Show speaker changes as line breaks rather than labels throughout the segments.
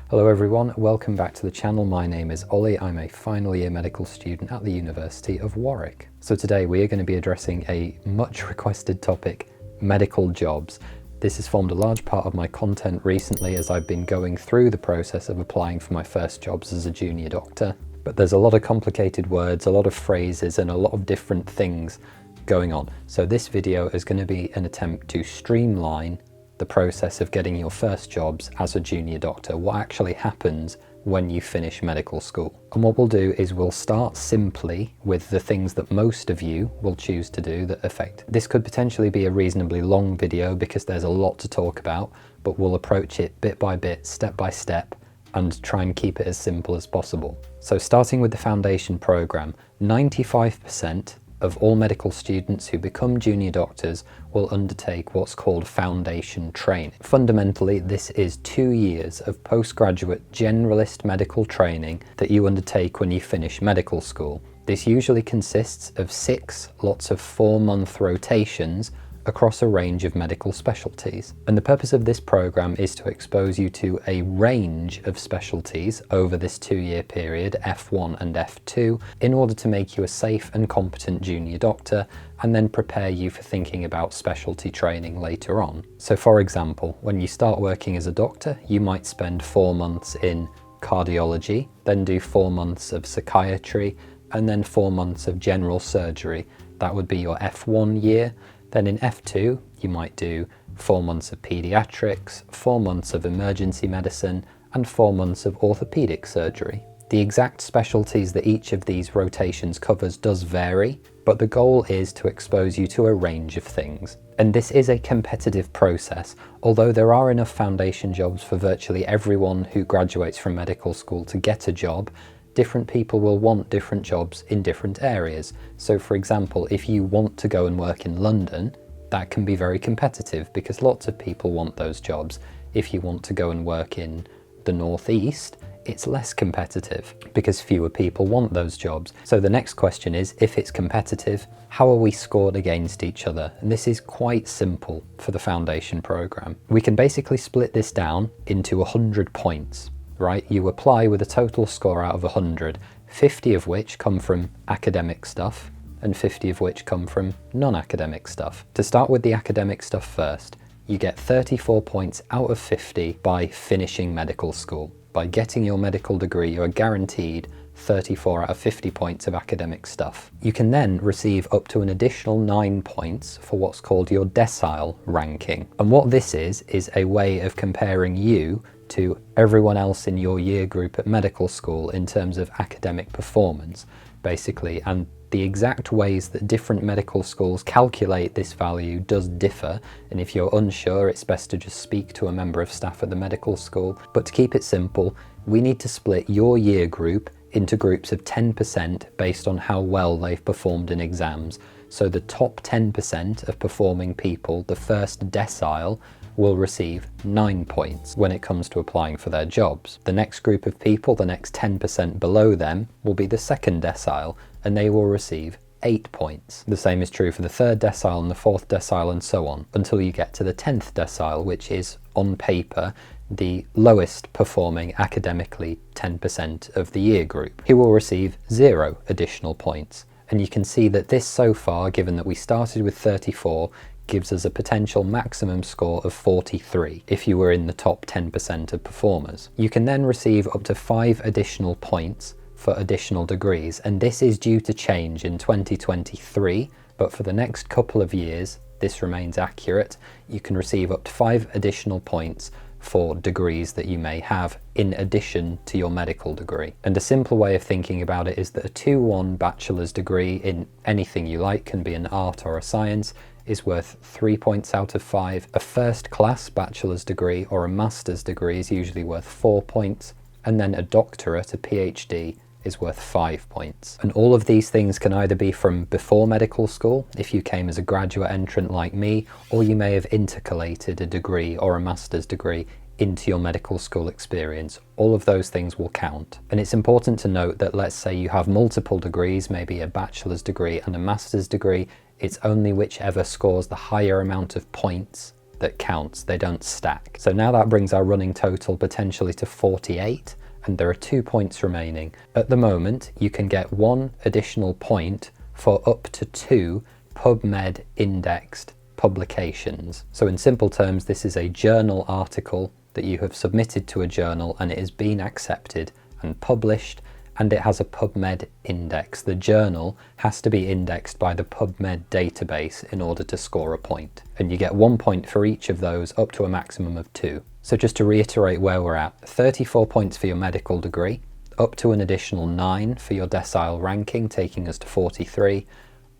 Hello everyone, welcome back to the channel. My name is Ollie. I'm a final year medical student at the University of Warwick. So today we are going to be addressing a much requested topic, medical jobs. This has formed a large part of my content recently as I've been going through the process of applying for my first jobs as a junior doctor. But there's a lot of complicated words, a lot of phrases and a lot of different things going on. So this video is going to be an attempt to streamline the process of getting your first jobs as a junior doctor, what actually happens when you finish medical school. And what we'll do is we'll start simply with the things that most of you will choose to do that affect. This could potentially be a reasonably long video because there's a lot to talk about, but we'll approach it bit by bit, step by step, and try and keep it as simple as possible. So starting with the foundation program, 95% of all medical students who become junior doctors will undertake what's called foundation training. Fundamentally, this is 2 years of postgraduate generalist medical training that you undertake when you finish medical school. This usually consists of 6 lots of 4-month rotations across a range of medical specialties. And the purpose of this program is to expose you to a range of specialties over this 2-year period, F1 and F2, in order to make you a safe and competent junior doctor and then prepare you for thinking about specialty training later on. So for example, when you start working as a doctor, you might spend 4 months in cardiology, then do 4 months of psychiatry, and then 4 months of general surgery. That would be your F1 year. Then in F2, you might do 4 months of pediatrics, 4 months of emergency medicine, and 4 months of orthopedic surgery. The exact specialties that each of these rotations covers does vary, but the goal is to expose you to a range of things. And this is a competitive process. Although there are enough foundation jobs for virtually everyone who graduates from medical school to get a job, different people will want different jobs in different areas. So for example, if you want to go and work in London, that can be very competitive because lots of people want those jobs. If you want to go and work in the Northeast, it's less competitive because fewer people want those jobs. So the next question is, if it's competitive, how are we scored against each other? And this is quite simple for the foundation program. We can basically split this down into 100 points. Right, you apply with a total score out of 100, 50 of which come from academic stuff and 50 of which come from non-academic stuff. To start with the academic stuff first, you get 34 points out of 50 by finishing medical school. By getting your medical degree, you are guaranteed 34 out of 50 points of academic stuff. You can then receive up to an additional 9 points for what's called your decile ranking. And what this is a way of comparing you to everyone else in your year group at medical school in terms of academic performance, basically. And the exact ways that different medical schools calculate this value does differ, and if you're unsure, it's best to just speak to a member of staff at the medical school. But to keep it simple, we need to split your year group into groups of 10% based on how well they've performed in exams. So the top 10% of performing people, the first decile, will receive 9 points when it comes to applying for their jobs. The next group of people, the next 10% below them, will be the second decile, and they will receive 8 points. The same is true for the third decile and the fourth decile and so on, until you get to the 10th decile, which is, on paper, the lowest performing academically 10% of the year group, who will receive 0 additional points. And you can see that this so far, given that we started with 34, gives us a potential maximum score of 43 if you were in the top 10% of performers. You can then receive up to 5 additional points for additional degrees, and this is due to change in 2023, but for the next couple of years, this remains accurate. You can receive up to 5 additional points for degrees that you may have in addition to your medical degree. And a simple way of thinking about it is that a 2-1 bachelor's degree in anything you like, can be an art or a science, is worth 3 points out of 5. A first class bachelor's degree or a master's degree is usually worth 4 points, and then a doctorate, a PhD, is worth 5 points. And all of these things can either be from before medical school, if you came as a graduate entrant like me, or you may have intercalated a degree or a master's degree into your medical school experience. All of those things will count. And it's important to note that, let's say you have multiple degrees, maybe a bachelor's degree and a master's degree, it's only whichever scores the higher amount of points that counts, they don't stack. So now that brings our running total potentially to 48, and there are 2 points remaining. At the moment, you can get 1 additional point for up to 2 PubMed indexed publications. So in simple terms, this is a journal article that you have submitted to a journal and it has been accepted and published, and it has a PubMed index. The journal has to be indexed by the PubMed database in order to score a point. And you get 1 point for each of those, up to a maximum of 2. So just to reiterate where we're at, 34 points for your medical degree, up to an additional 9 for your decile ranking, taking us to 43,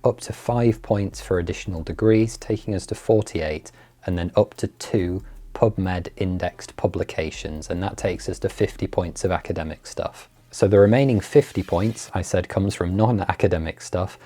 up to 5 points for additional degrees, taking us to 48, and then up to 2 PubMed indexed publications, and that takes us to 50 points of academic stuff. So the remaining 50 points, I said, comes from non-academic stuff,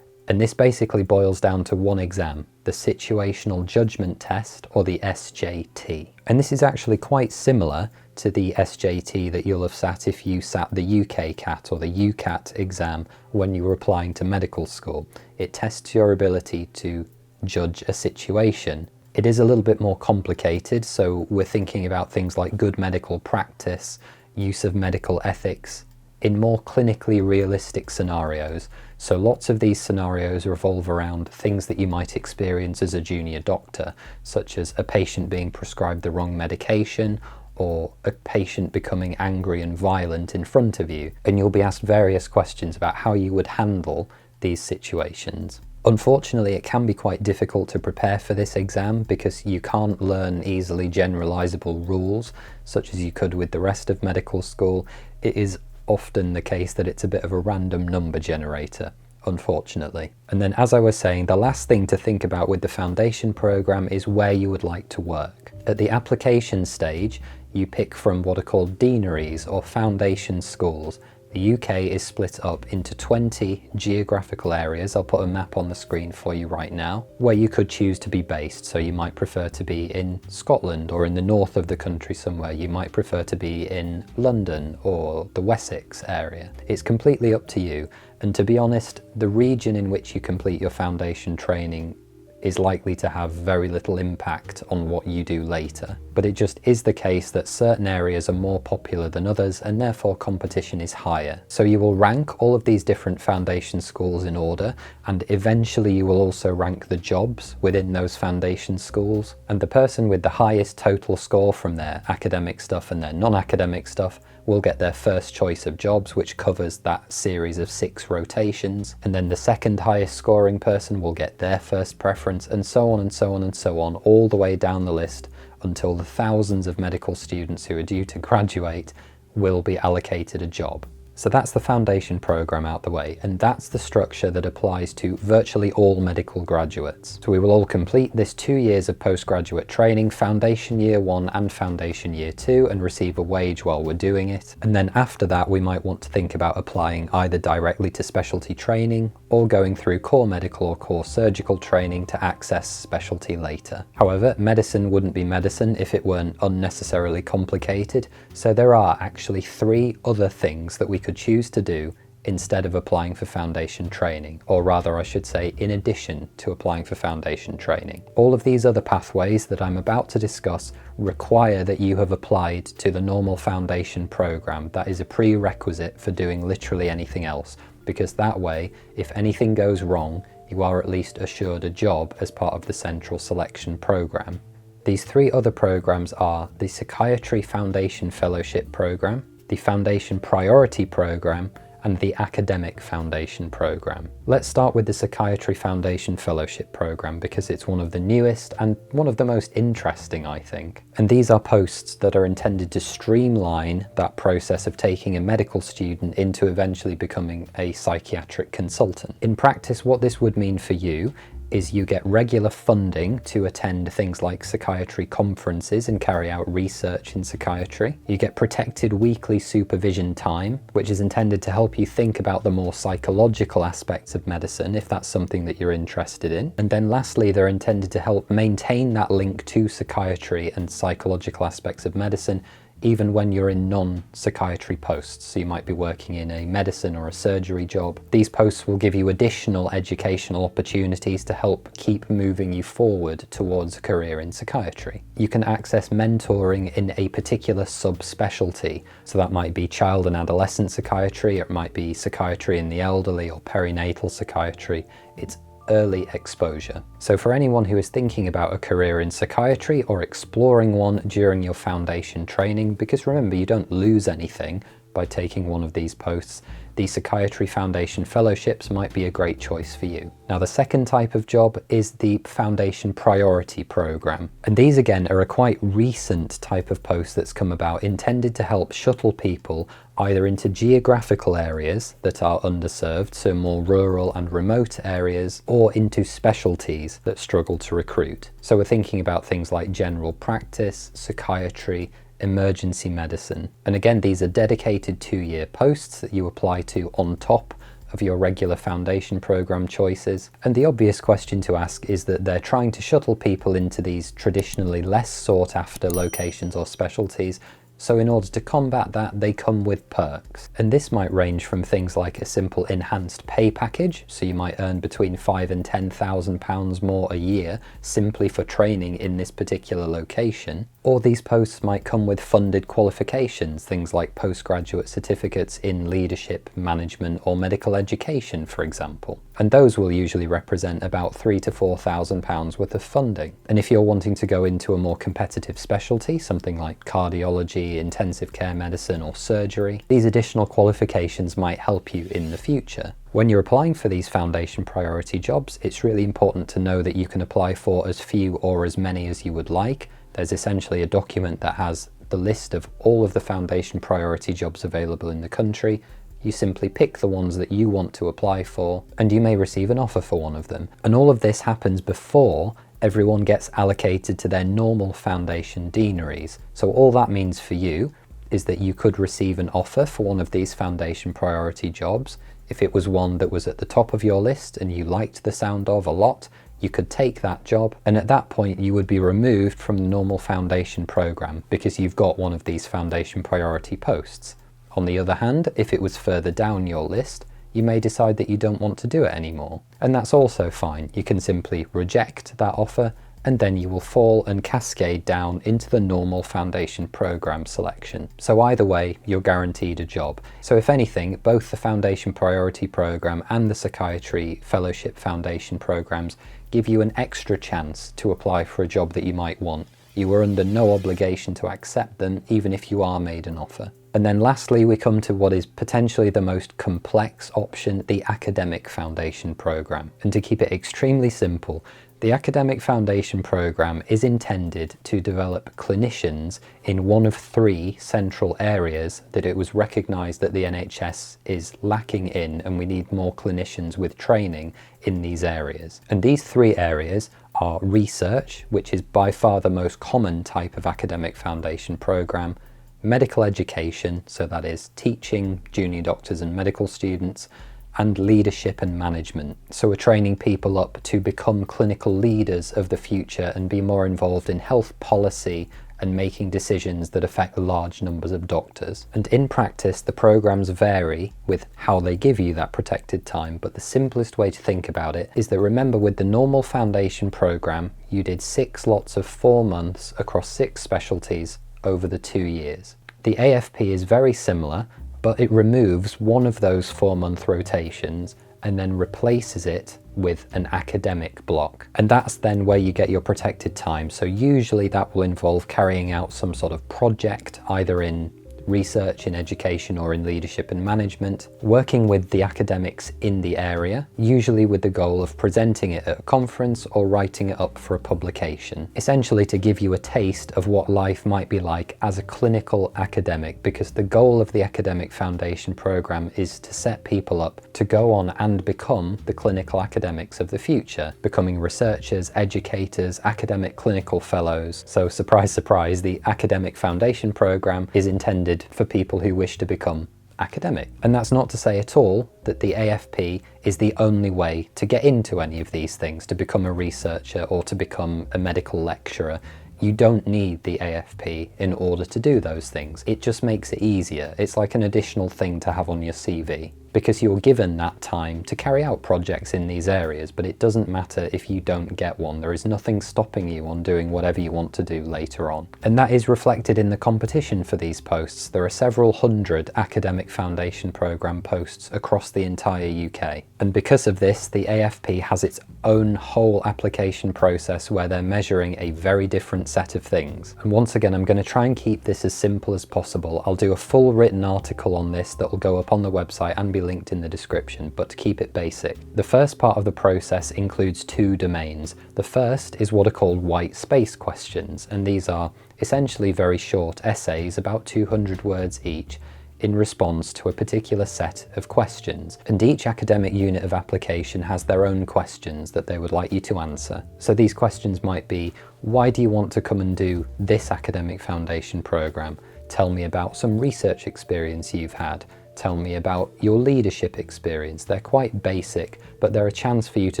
and this basically boils down to one exam, the Situational Judgement Test, or the SJT. And this is actually quite similar to the SJT that you'll have sat if you sat the UKCAT or the UKCAT exam when you were applying to medical school. It tests your ability to judge a situation. It is a little bit more complicated, so we're thinking about things like good medical practice, use of medical ethics, in more clinically realistic scenarios. So lots of these scenarios revolve around things that you might experience as a junior doctor, such as a patient being prescribed the wrong medication, or a patient becoming angry and violent in front of you. And you'll be asked various questions about how you would handle these situations. Unfortunately, it can be quite difficult to prepare for this exam because you can't learn easily generalizable rules, such as you could with the rest of medical school. It is often the case that it's a bit of a random number generator, unfortunately. And then, as I was saying, the last thing to think about with the foundation program is where you would like to work. At the application stage, you pick from what are called deaneries or foundation schools. The UK is split up into 20 geographical areas. I'll put a map on the screen for you right now, where you could choose to be based. So you might prefer to be in Scotland or in the north of the country somewhere. You might prefer to be in London or the Wessex area. It's completely up to you. And to be honest, the region in which you complete your foundation training is likely to have very little impact on what you do later. But it just is the case that certain areas are more popular than others, and therefore competition is higher. So you will rank all of these different foundation schools in order, and eventually you will also rank the jobs within those foundation schools. And the person with the highest total score from their academic stuff and their non-academic stuff will get their first choice of jobs, which covers that series of 6 rotations. And then the second highest scoring person will get their first preference, and so on and so on and so on, all the way down the list until the thousands of medical students who are due to graduate will be allocated a job. So that's the foundation program out the way, and that's the structure that applies to virtually all medical graduates. So we will all complete this 2 years of postgraduate training, foundation year 1 and foundation year 2, and receive a wage while we're doing it. And then after that, we might want to think about applying either directly to specialty training or going through core medical or core surgical training to access specialty later. However, medicine wouldn't be medicine if it weren't unnecessarily complicated. So there are actually 3 other things that we could choose to do instead of applying for foundation training, or rather I should say in addition to applying for foundation training. All of these other pathways that I'm about to discuss require that you have applied to the normal foundation program. That is a prerequisite for doing literally anything else, because that way, if anything goes wrong, you are at least assured a job as part of the central selection program. These 3 other programs are the Psychiatry Foundation Fellowship Program, the Foundation Priority Program, and the Academic Foundation Program. Let's start with the Psychiatry Foundation Fellowship Program because it's one of the newest and one of the most interesting, I think. And these are posts that are intended to streamline that process of taking a medical student into eventually becoming a psychiatric consultant. In practice, what this would mean for you is you get regular funding to attend things like psychiatry conferences and carry out research in psychiatry. You get protected weekly supervision time, which is intended to help you think about the more psychological aspects of medicine, if that's something that you're interested in. And then lastly, they're intended to help maintain that link to psychiatry and psychological aspects of medicine, even when you're in non-psychiatry posts. So you might be working in a medicine or a surgery job. These posts will give you additional educational opportunities to help keep moving you forward towards a career in psychiatry. You can access mentoring in a particular subspecialty. So that might be child and adolescent psychiatry, or it might be psychiatry in the elderly or perinatal psychiatry. It's early exposure. So for anyone who is thinking about a career in psychiatry or exploring one during your foundation training, because remember, you don't lose anything by taking one of these posts, the Psychiatry Foundation Fellowships might be a great choice for you. Now, the second type of job is the Foundation Priority Program. And these again are a quite recent type of post that's come about, intended to help shuttle people either into geographical areas that are underserved, so more rural and remote areas, or into specialties that struggle to recruit. So we're thinking about things like general practice, psychiatry, emergency medicine. And again, these are dedicated 2-year posts that you apply to on top of your regular foundation program choices. And the obvious question to ask is that they're trying to shuttle people into these traditionally less sought after locations or specialties. So in order to combat that, they come with perks. And this might range from things like a simple enhanced pay package, so you might earn between £5,000 and £10,000 more a year simply for training in this particular location. Or these posts might come with funded qualifications, things like postgraduate certificates in leadership, management, or medical education, for example. And those will usually represent about £3,000 to £4,000 worth of funding. And if you're wanting to go into a more competitive specialty, something like cardiology, intensive care medicine, or surgery, these additional qualifications might help you in the future. When you're applying for these foundation priority jobs, it's really important to know that you can apply for as few or as many as you would like. There's essentially a document that has the list of all of the foundation priority jobs available in the country. You simply pick the ones that you want to apply for, and you may receive an offer for one of them. And all of this happens before everyone gets allocated to their normal foundation deaneries. So all that means for you is that you could receive an offer for one of these foundation priority jobs. If it was one that was at the top of your list and you liked the sound of a lot, you could take that job, and at that point you would be removed from the normal foundation program because you've got one of these foundation priority posts. On the other hand, if it was further down your list, you may decide that you don't want to do it anymore. And that's also fine. You can simply reject that offer, and then you will fall and cascade down into the normal foundation program selection. So either way, you're guaranteed a job. So if anything, both the Foundation Priority Program and the Psychiatry Fellowship Foundation programs give you an extra chance to apply for a job that you might want. You are under no obligation to accept them, even if you are made an offer. And then lastly, we come to what is potentially the most complex option, the Academic Foundation Program. And to keep it extremely simple, the Academic Foundation Program is intended to develop clinicians in one of 3 central areas that it was recognised that the NHS is lacking in, and we need more clinicians with training in these areas. And these 3 areas are research, which is by far the most common type of academic foundation program, medical education, so that is teaching junior doctors and medical students, and leadership and management. So we're training people up to become clinical leaders of the future and be more involved in health policy and making decisions that affect large numbers of doctors. And in practice, the programs vary with how they give you that protected time, but the simplest way to think about it is that, remember, with the normal foundation program, you did 6 lots of 4 months across 6 specialties over the 2 years. The AFP is very similar, but it removes one of those 4-month rotations and then replaces it with an academic block. And that's then where you get your protected time. So usually that will involve carrying out some sort of project, either in research, in education, or in leadership and management, working with the academics in the area, usually with the goal of presenting it at a conference or writing it up for a publication, essentially to give you a taste of what life might be like as a clinical academic, because the goal of the Academic Foundation Program is to set people up to go on and become the clinical academics of the future, becoming researchers, educators, academic clinical fellows. So surprise, surprise, the Academic Foundation Program is intended for people who wish to become academic. And that's not to say at all that the AFP is the only way to get into any of these things, to become a researcher or to become a medical lecturer. You don't need the AFP in order to do those things. It just makes it easier. It's like an additional thing to have on your CV, because you're given that time to carry out projects in these areas, but it doesn't matter if you don't get one. There is nothing stopping you on doing whatever you want to do later on. And that is reflected in the competition for these posts. There are several hundred academic foundation programme posts across the entire UK. And because of this, the AFP has its own whole application process where they're measuring a very different set of things. And once again, I'm going to try and keep this as simple as possible. I'll do a full written article on this that will go up on the website and be linked in the description, but to keep it basic. The first part of the process includes two domains. The first is what are called white space questions, and these are essentially very short essays, about 200 words each, in response to a particular set of questions. And each academic unit of application has their own questions that they would like you to answer. So these questions might be, why do you want to come and do this academic foundation programme? Tell me about some research experience you've had. Tell me about your leadership experience. They're quite basic, but they're a chance for you to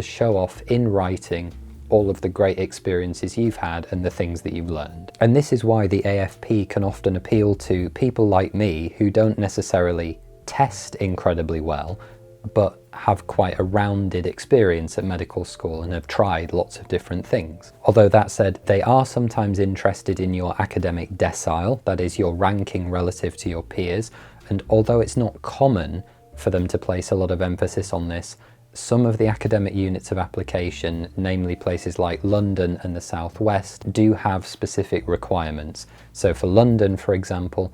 show off in writing all of the great experiences you've had and the things that you've learned. And this is why the AFP can often appeal to people like me who don't necessarily test incredibly well, but have quite a rounded experience at medical school and have tried lots of different things. Although that said, they are sometimes interested in your academic decile, that is your ranking relative to your peers. And although it's not common for them to place a lot of emphasis on this, some of the academic units of application, namely places like London and the South West, do have specific requirements. So for London, for example,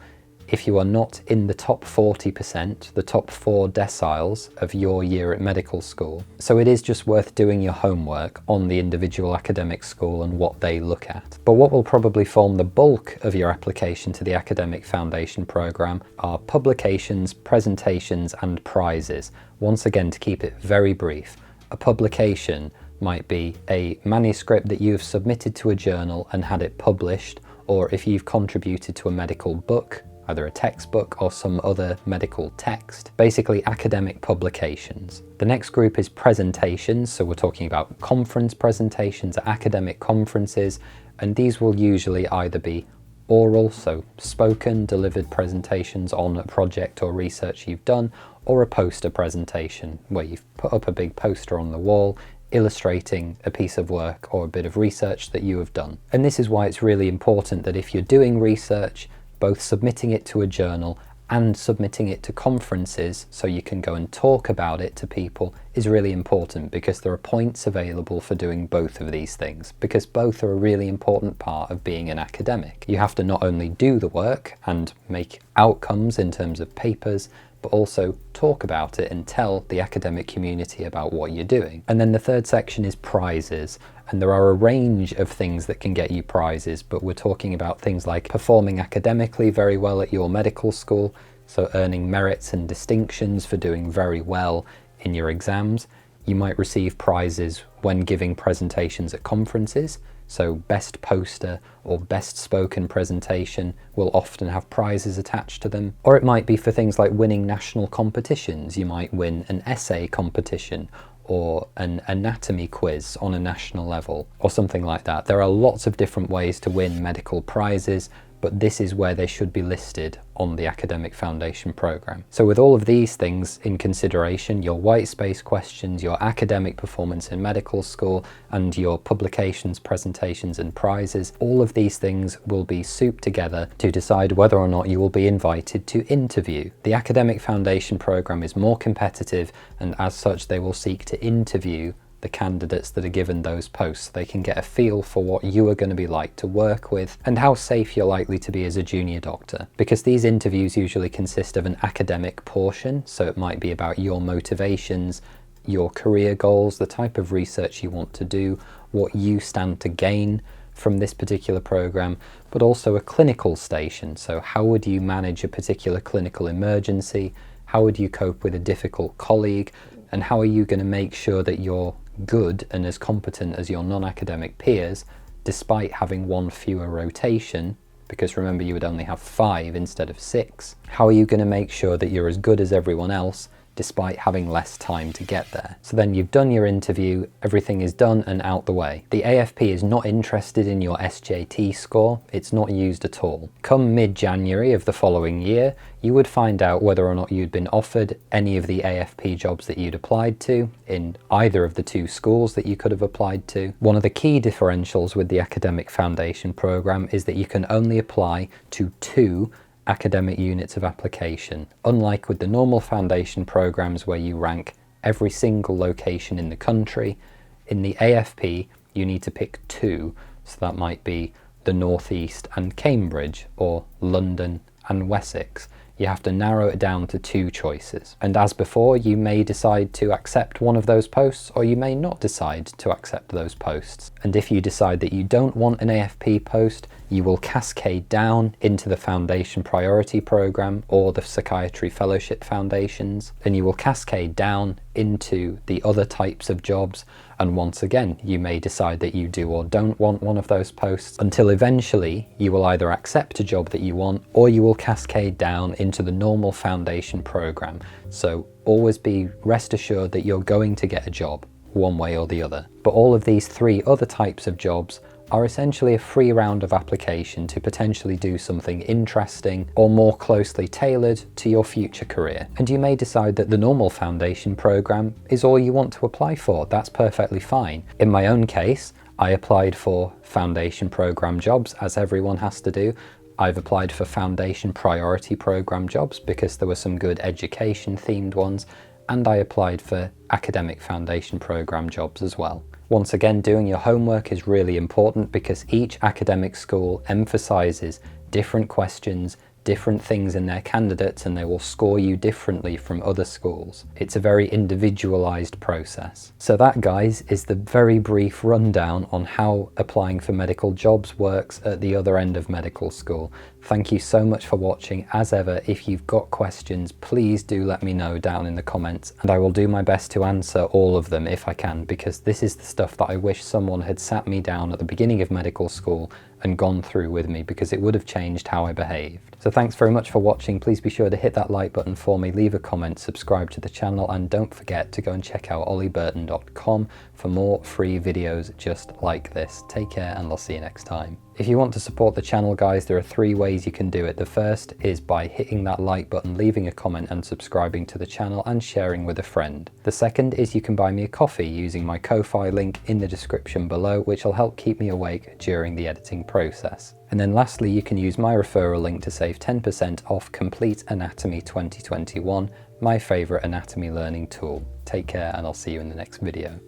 if you are not in the top 40%, the top 4 deciles of your year at medical school. So it is just worth doing your homework on the individual academic school and what they look at. But what will probably form the bulk of your application to the academic foundation programme are publications, presentations and prizes. Once again, to keep it very brief, a publication might be a manuscript that you've submitted to a journal and had it published, or if you've contributed to a medical book, either a textbook or some other medical text, basically academic publications. The next group is presentations, so we're talking about conference presentations at academic conferences, and these will usually either be oral, so spoken, delivered presentations on a project or research you've done, or a poster presentation where you've put up a big poster on the wall illustrating a piece of work or a bit of research that you have done. And this is why it's really important that if you're doing research, both submitting it to a journal and submitting it to conferences so you can go and talk about it to people is really important, because there are points available for doing both of these things, because both are a really important part of being an academic. You have to not only do the work and make outcomes in terms of papers, but also talk about it and tell the academic community about what you're doing. And then the third section is prizes. And there are a range of things that can get you prizes, but we're talking about things like performing academically very well at your medical school, so earning merits and distinctions for doing very well in your exams. You might receive prizes when giving presentations at conferences, so best poster or best spoken presentation will often have prizes attached to them. Or it might be for things like winning national competitions. You might win an essay competition or an anatomy quiz on a national level, or something like that. There are lots of different ways to win medical prizes, but this is where they should be listed on the academic foundation programme. So with all of these things in consideration, your white space questions, your academic performance in medical school, and your publications, presentations and prizes, all of these things will be souped together to decide whether or not you will be invited to interview. The academic foundation programme is more competitive, and as such they will seek to interview the candidates that are given those posts, so they can get a feel for what you are going to be like to work with and how safe you're likely to be as a junior doctor. Because these interviews usually consist of an academic portion, so it might be about your motivations, your career goals, the type of research you want to do, what you stand to gain from this particular program, but also a clinical station. So how would you manage a particular clinical emergency? How would you cope with a difficult colleague? And how are you going to make sure that you're good and as competent as your non-academic peers, despite having one fewer rotation, because remember you would only have 5 instead of 6. How are you going to make sure that you're as good as everyone else, despite having less time to get there. So then you've done your interview, everything is done and out the way. The AFP is not interested in your SJT score, it's not used at all. Come mid-January of the following year, you would find out whether or not you'd been offered any of the AFP jobs that you'd applied to in either of the two schools that you could have applied to. One of the key differentials with the academic foundation program is that you can only apply to 2 academic units of application, unlike with the normal foundation programs where you rank every single location in the country. In the AFP, you need to pick 2, so that might be the North East and Cambridge, or London and Wessex. You have to narrow it down to 2 choices. And as before, you may decide to accept one of those posts, or you may not decide to accept those posts. And if you decide that you don't want an AFP post, you will cascade down into the Foundation Priority Programme or the Psychiatry Fellowship Foundations, and you will cascade down into the other types of jobs. And once again, you may decide that you do or don't want one of those posts, until eventually you will either accept a job that you want, or you will cascade down into the normal foundation program. So always rest assured that you're going to get a job, one way or the other. But all of these 3 other types of jobs are essentially a free round of application to potentially do something interesting or more closely tailored to your future career. And you may decide that the normal foundation program is all you want to apply for. That's perfectly fine. In my own case, I applied for foundation program jobs, as everyone has to do. I've applied for foundation priority program jobs because there were some good education themed ones, and I applied for academic foundation program jobs as well. Once again, doing your homework is really important because each academic school emphasizes different questions, different things in their candidates, and they will score you differently from other schools. It's a very individualized process. So that, guys, is the very brief rundown on how applying for medical jobs works at the other end of medical school. Thank you so much for watching. As ever, if you've got questions, please do let me know down in the comments, and I will do my best to answer all of them if I can, because this is the stuff that I wish someone had sat me down at the beginning of medical school and gone through with me, because it would have changed how I behaved. So thanks very much for watching. Please be sure to hit that like button for me, leave a comment, subscribe to the channel, and don't forget to go and check out ollieburton.com for more free videos just like this. Take care, and I'll see you next time. If you want to support the channel, guys, there are 3 ways you can do it. The first is by hitting that like button, leaving a comment and subscribing to the channel and sharing with a friend. The second is you can buy me a coffee using my Ko-Fi link in the description below, which will help keep me awake during the editing process. And then lastly, you can use my referral link to save 10% off Complete Anatomy 2021, my favourite anatomy learning tool. Take care, and I'll see you in the next video.